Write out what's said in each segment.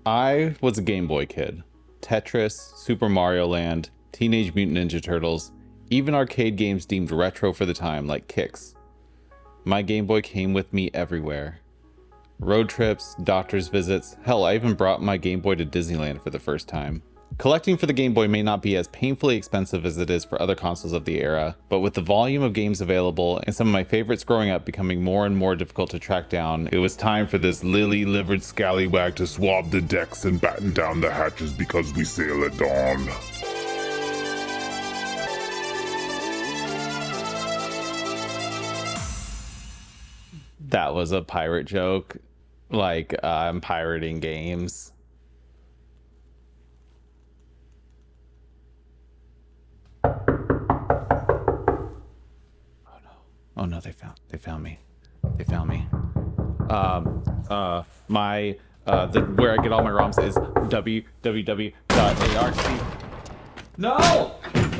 I was a Game Boy kid. Tetris, Super Mario Land, Teenage Mutant Ninja Turtles, even arcade games deemed retro for the time like Kicks. My Game Boy came with me everywhere. Road trips, doctor's visits, hell, I even brought my Game Boy to Disneyland for the first time. Collecting for the Game Boy may not be as painfully expensive as it is for other consoles of the era, but with the volume of games available and some of my favorites growing up becoming more and more difficult to track down, it was time for this lily-livered scallywag to swab the decks and batten down the hatches because we sail at dawn. That was a pirate joke. Like, I'm pirating games. Oh no, they found me. They found me. Where I get all my ROMs is www.arc. No!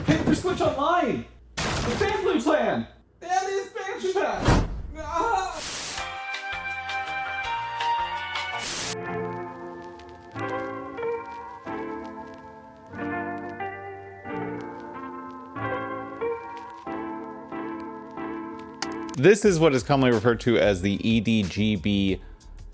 Hit the switch online! The family plan! And the expansion pack! Ah! This is what is commonly referred to as the EDGB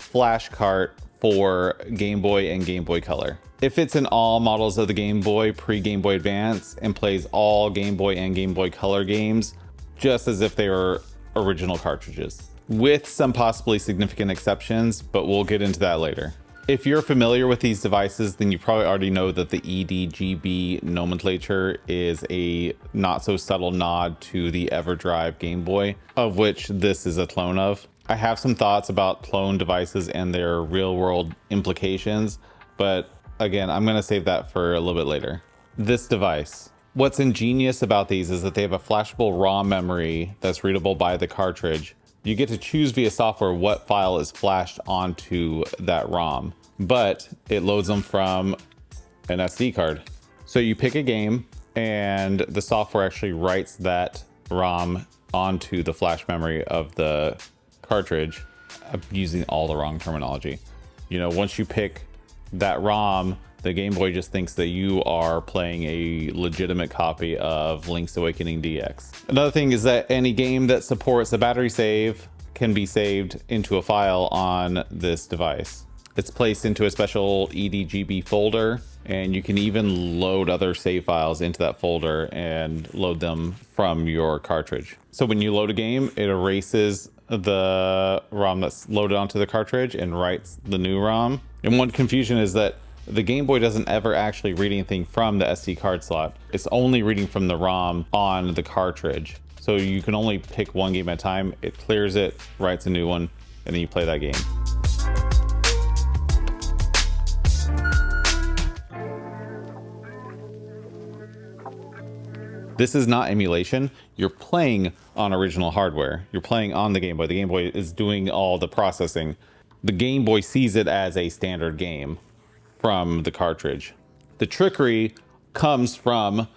flash cart for Game Boy and Game Boy Color. It fits in all models of the Game Boy pre-Game Boy Advance and plays all Game Boy and Game Boy Color games just as if they were original cartridges, with some possibly significant exceptions, but we'll get into that later. If you're familiar with these devices, then you probably already know that the EDGB nomenclature is a not so subtle nod to the Everdrive Game Boy, of which this is a clone of. I have some thoughts about clone devices and their real world implications, but again, I'm gonna save that for a little bit later. This device. What's ingenious about these is that they have a flashable ROM memory that's readable by the cartridge. You get to choose via software what file is flashed onto that ROM, but it loads them from an SD card. So you pick a game and the software actually writes that ROM onto the flash memory of the cartridge. I'm using all the wrong terminology. You know, once you pick that ROM, the Game Boy just thinks that you are playing a legitimate copy of Link's Awakening DX. Another thing is that any game that supports a battery save can be saved into a file on this device. It's placed into a special EDGB folder, and you can even load other save files into that folder and load them from your cartridge. So when you load a game, it erases the ROM that's loaded onto the cartridge and writes the new ROM. And one confusion is that the Game Boy doesn't ever actually read anything from the SD card slot. It's only reading from the ROM on the cartridge. So you can only pick one game at a time. It clears it, writes a new one, and then you play that game. This is not emulation. You're playing on original hardware. You're playing on the Game Boy. The Game Boy is doing all the processing. The Game Boy sees it as a standard game from the cartridge. The trickery comes from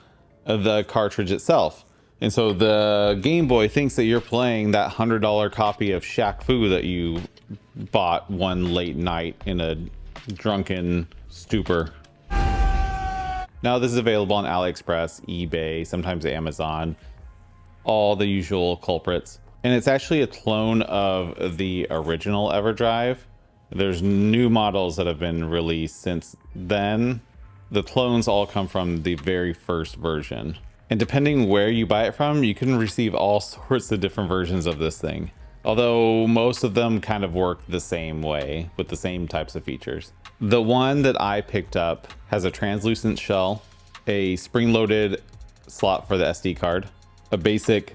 the cartridge itself. And so the Game Boy thinks that you're playing that $100 copy of Shaq Fu that you bought one late night in a drunken stupor. Now this is available on AliExpress, eBay, sometimes Amazon, all the usual culprits. And it's actually a clone of the original Everdrive. There's new models that have been released since then. The clones all come from the very first version. And depending where you buy it from, you can receive all sorts of different versions of this thing. Although most of them kind of work the same way with the same types of features. The one that I picked up has a translucent shell, a spring-loaded slot for the SD card, a basic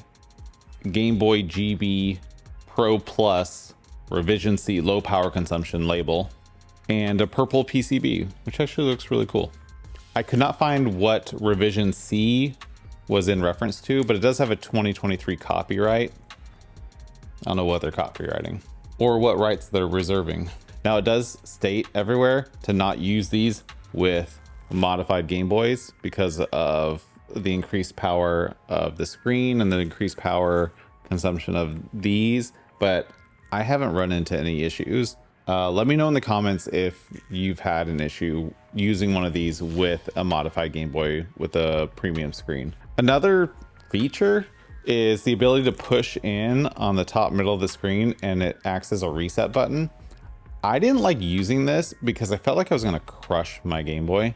Game Boy GB Pro Plus Revision C low power consumption label, and a purple PCB, which actually looks really cool. I could not find what Revision C was in reference to, but it does have a 2023 copyright. I don't know what they're copywriting or what rights they're reserving. Now it does state everywhere to not use these with modified Game Boys because of the increased power of the screen and the increased power consumption of these, but I haven't run into any issues Let me know in the comments if you've had an issue using one of these with a modified Game Boy with a premium screen. Another feature is the ability to push in on the top middle of the screen and it acts as a reset button. I didn't like using this because I felt like I was gonna crush my Game Boy.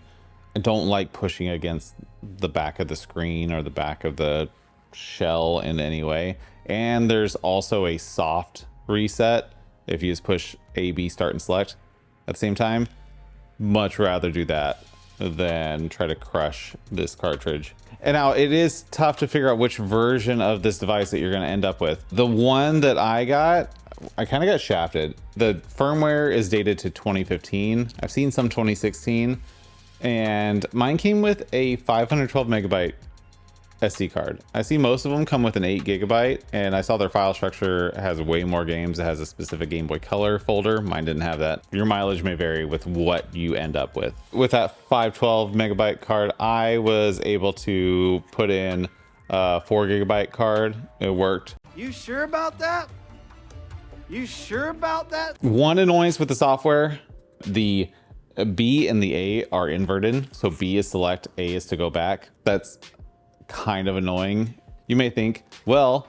I don't like pushing against the back of the screen or the back of the shell in any way. And there's also a soft reset if you just push A, B, start and select at the same time. Much rather do that than try to crush this cartridge. And now it is tough to figure out which version of this device that you're going to end up with. The one that I got, I kind of got shafted. The firmware is dated to 2015. I've seen some 2016, and mine came with a 512 megabyte SD card. I see most of them come with an 8 gigabyte, and I saw their file structure has way more games. It has a specific Game Boy Color folder. Mine didn't have that. Your mileage may vary with what you end up with. With that 512 megabyte card, I was able to put in a 4 gigabyte card. It worked. You sure about that? You sure about that? One annoyance with the software, the B and the A are inverted. So B is select, A is to go back. That's kind of annoying. You may think, well,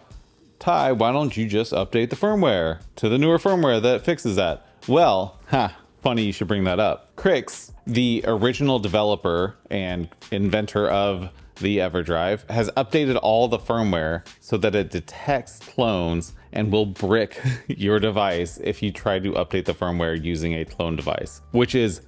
Ty, why don't you just update the firmware to the newer firmware that fixes that? Well, funny you should bring that up. Crix, the original developer and inventor of the Everdrive, has updated all the firmware so that it detects clones and will brick your device if you try to update the firmware using a clone device, which is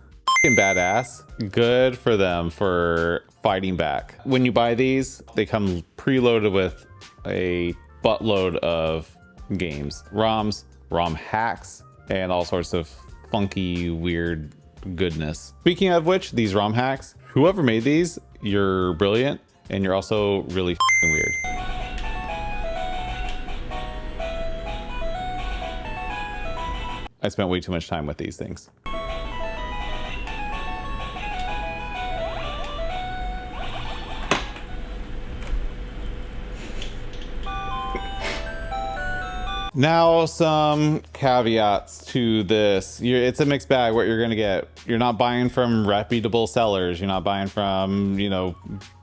badass. Good for them for fighting back. When you buy these, they come preloaded with a buttload of games, ROMs, ROM hacks, and all sorts of funky, weird goodness. Speaking of which, these ROM hacks, whoever made these, you're brilliant, and you're also really f***ing weird. I spent way too much time with these things. Now, some caveats to this. It's a mixed bag what you're gonna get. You're not buying from reputable sellers. You're not buying from,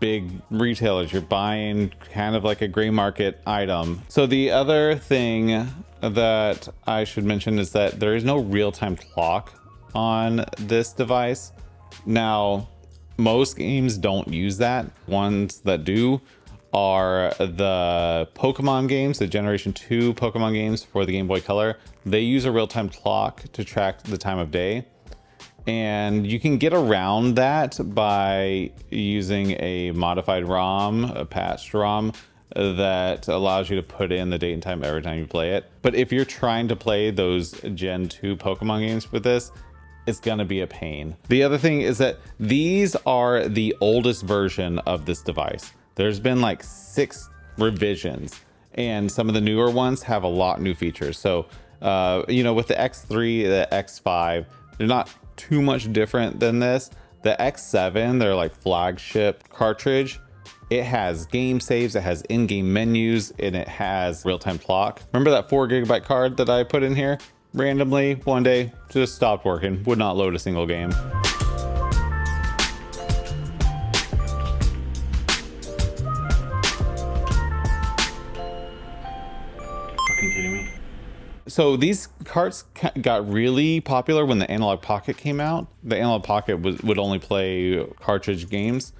big retailers. You're buying kind of like a gray market item. So the other thing that I should mention is that there is no real-time clock on this device. Now, most games don't use that. Ones that do are the Pokemon games, the Generation 2 Pokemon games for the Game Boy Color. They use a real-time clock to track the time of day. And you can get around that by using a modified ROM, a patched ROM, that allows you to put in the date and time every time you play it. But if you're trying to play those Gen 2 Pokemon games with this, it's gonna be a pain. The other thing is that these are the oldest version of this device. There's been like 6 revisions, and some of the newer ones have a lot new features. So, with the X3, the X5, they're not too much different than this. The X7, their like flagship cartridge, it has game saves, it has in-game menus, and it has real-time clock. Remember that 4 gigabyte card that I put in here? Randomly, one day, just stopped working, would not load a single game. So these carts got really popular when the Analogue Pocket came out. The Analogue Pocket would only play cartridge games,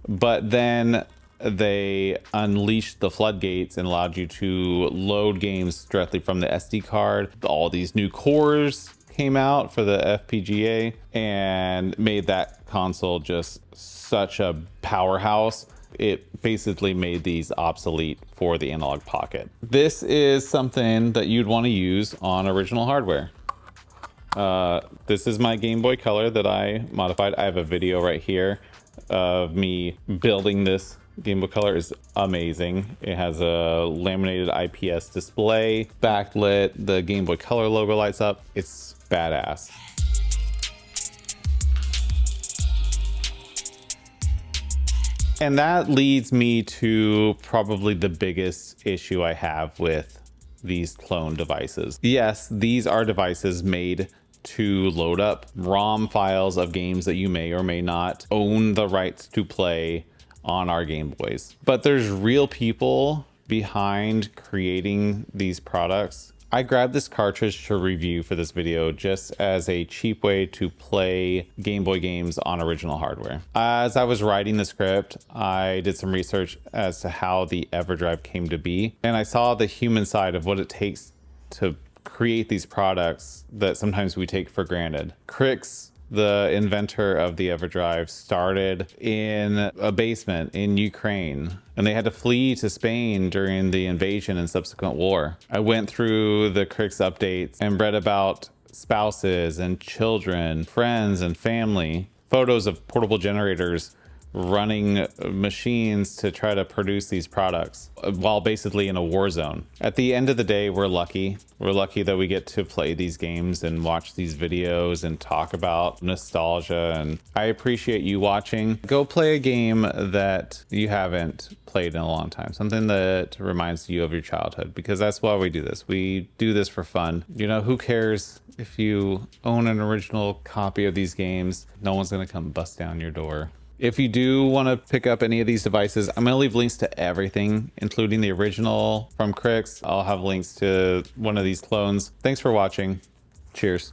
but then they unleashed the floodgates and allowed you to load games directly from the SD card. All these new cores came out for the FPGA and made that console just such a powerhouse. It basically made these obsolete for the Analogue Pocket. This is something that you'd want to use on original hardware. This is my Game Boy Color that I modified. I have a video right here of me building this Game Boy Color. Is amazing. It has a laminated IPS display, backlit, the Game Boy Color logo lights up. It's badass. And that leads me to probably the biggest issue I have with these clone devices. Yes, these are devices made to load up ROM files of games that you may or may not own the rights to play on our Game Boys. But there's real people behind creating these products. I grabbed this cartridge to review for this video just as a cheap way to play Game Boy games on original hardware. As I was writing the script, I did some research as to how the Everdrive came to be, and I saw the human side of what it takes to create these products that sometimes we take for granted. Crix, the inventor of the Everdrive, started in a basement in Ukraine, and they had to flee to Spain during the invasion and subsequent war. I went through the Crix updates and read about spouses and children, friends and family, photos of portable generators running machines to try to produce these products while basically in a war zone. At the end of the day, we're lucky. We're lucky that we get to play these games and watch these videos and talk about nostalgia, and I appreciate you watching. Go play a game that you haven't played in a long time, something that reminds you of your childhood, because that's why we do this. We do this for fun. You know, who cares if you own an original copy of these games? No one's gonna come bust down your door. If you do want to pick up any of these devices, I'm going to leave links to everything, including the original from Crix. I'll have links to one of these clones. Thanks for watching. Cheers.